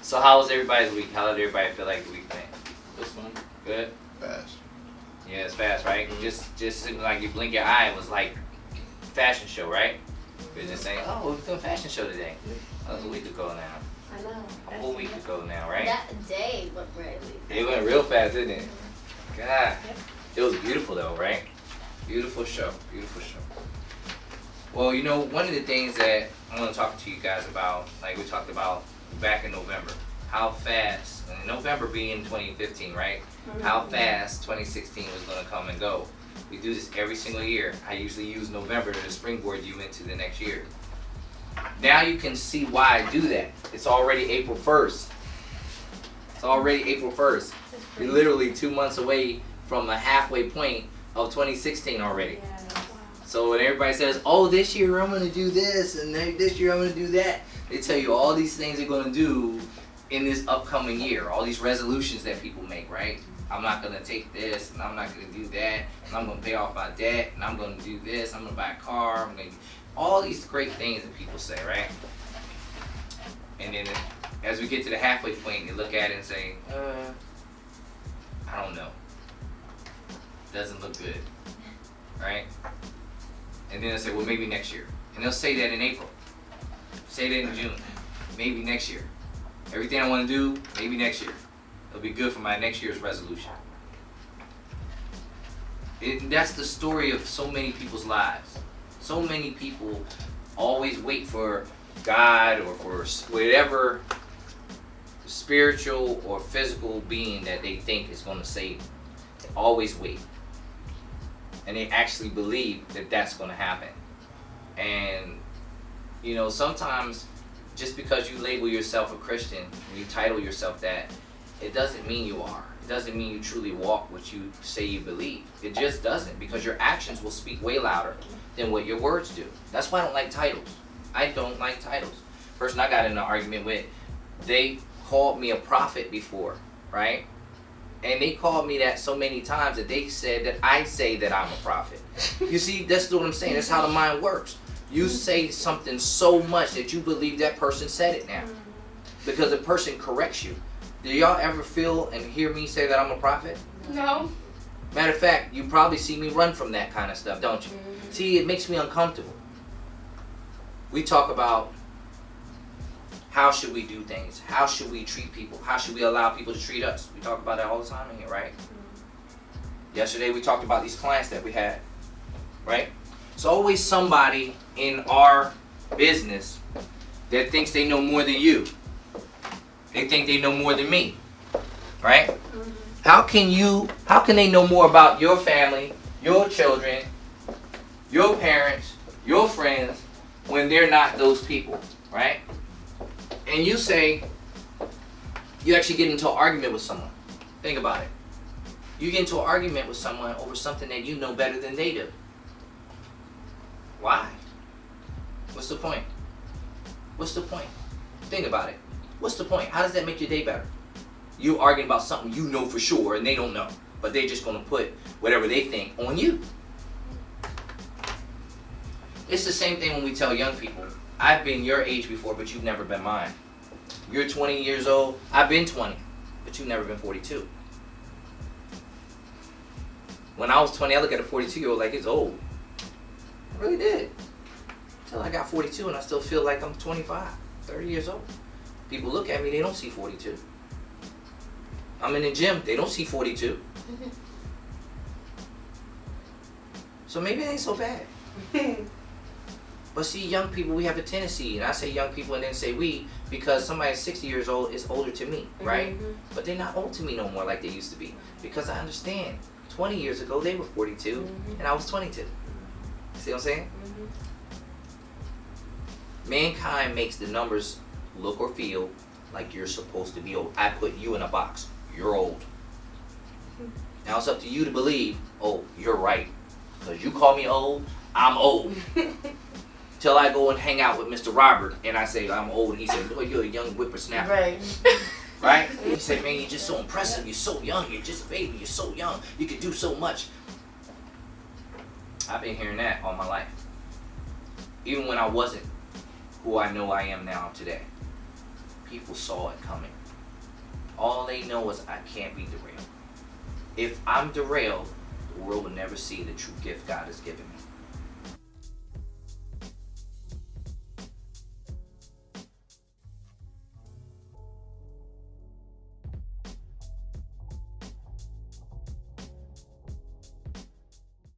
So how was everybody's week? How did everybody feel like the week went? It was fun. Good? Fast. Yeah, it's fast, right? Mhm. Just seemed like you blink your eye, it was like fashion show, right? You're just saying, oh, we're doing a fashion show today. That was a week ago now. I know. A whole week ago now, right? That day went really It went real fast, didn't it? God. It was beautiful though, right? Beautiful show. Beautiful show. Well, you know, one of the things that I want to talk to you guys about, like we talked about back in November, how fast, and November being 2015, right? How fast 2016 was going to come and go. We do this every single year. I usually use November to springboard you into the next year. Now you can see why I do that. It's already April 1st. It's already April 1st. You're literally 2 months away from a halfway point of 2016 already. So when everybody says, oh, this year I'm going to do this, and this year I'm going to do that, they tell you all these things they're going to do in this upcoming year. All these resolutions that people make, right? I'm not going to take this, and I'm not going to do that, and I'm going to pay off my debt, and I'm going to do this, I'm going to buy a car, I'm going to... All these great things that people say, right? And then as we get to the halfway point, you look at it and say, I don't know. Doesn't look good, right? And then they'll say, well, maybe next year. And they'll say that in April. Say that in June. Maybe next year. Everything I want to do, maybe next year. It'll be good for my next year's resolution. That's the story of so many people's lives. So many people always wait for God or for whatever spiritual or physical being that they think is going to save them. They always wait. And they actually believe that that's going to happen. And, you know, sometimes just because you label yourself a Christian, you title yourself that, it doesn't mean you are. It doesn't mean you truly walk what you say you believe. It just doesn't, because your actions will speak way louder than what your words do. That's why I don't like titles. I don't like titles. Person I got in an argument with, they called me a prophet before, right? And they called me that so many times that they said that I say that I'm a prophet. You see, that's what I'm saying. That's how the mind works. You say something so much that you believe that person said it now. Because the person corrects you. Do y'all ever feel and hear me say that I'm a prophet? No. Matter of fact, you probably see me run from that kind of stuff, don't you? See, it makes me uncomfortable. We talk about how should we do things? How should we treat people? How should we allow people to treat us? We talk about that all the time in here, right? Yesterday we talked about these clients that we had, right? It's always somebody in our business that thinks they know more than you. They think they know more than me, right? How can they know more about your family, your children, your parents, your friends, when they're not those people, right? And you say, you actually get into an argument with someone. Think about it. You get into an argument with someone over something that you know better than they do. Why? What's the point? What's the point? Think about it. What's the point? How does that make your day better? You're arguing about something you know for sure and they don't know, but they're just going to put whatever they think on you. It's the same thing when we tell young people, I've been your age before, but you've never been mine. You're 20 years old, I've been 20, but you've never been 42. When I was 20, I look at a 42-year-old like it's old. I really did. Until I got 42 and I still feel like I'm 25, 30 years old. People look at me, they don't see 42. I'm in the gym, they don't see 42. So maybe it ain't so bad. But see, young people, we have a tendency, and I say young people and then say we, because somebody 60 years old is older to me, right? But they're not old to me no more like they used to be. Because I understand, 20 years ago they were 42, and I was 22. See what I'm saying? Mankind makes the numbers look or feel like you're supposed to be old. I put you in a box. You're old. Now it's up to you to believe, oh, you're right. Because you call me old, I'm old. Till I go and hang out with Mr. Robert and I say I'm old. And he said, oh, you're a young whippersnapper. Right. Right? He said, man, you're just so impressive. You're so young. You're just a baby. You're so young. You can do so much. I've been hearing that all my life. Even when I wasn't who I know I am now today. people saw it coming. All they know is I can't be derailed. If I'm derailed, the world will never see the true gift God has given me.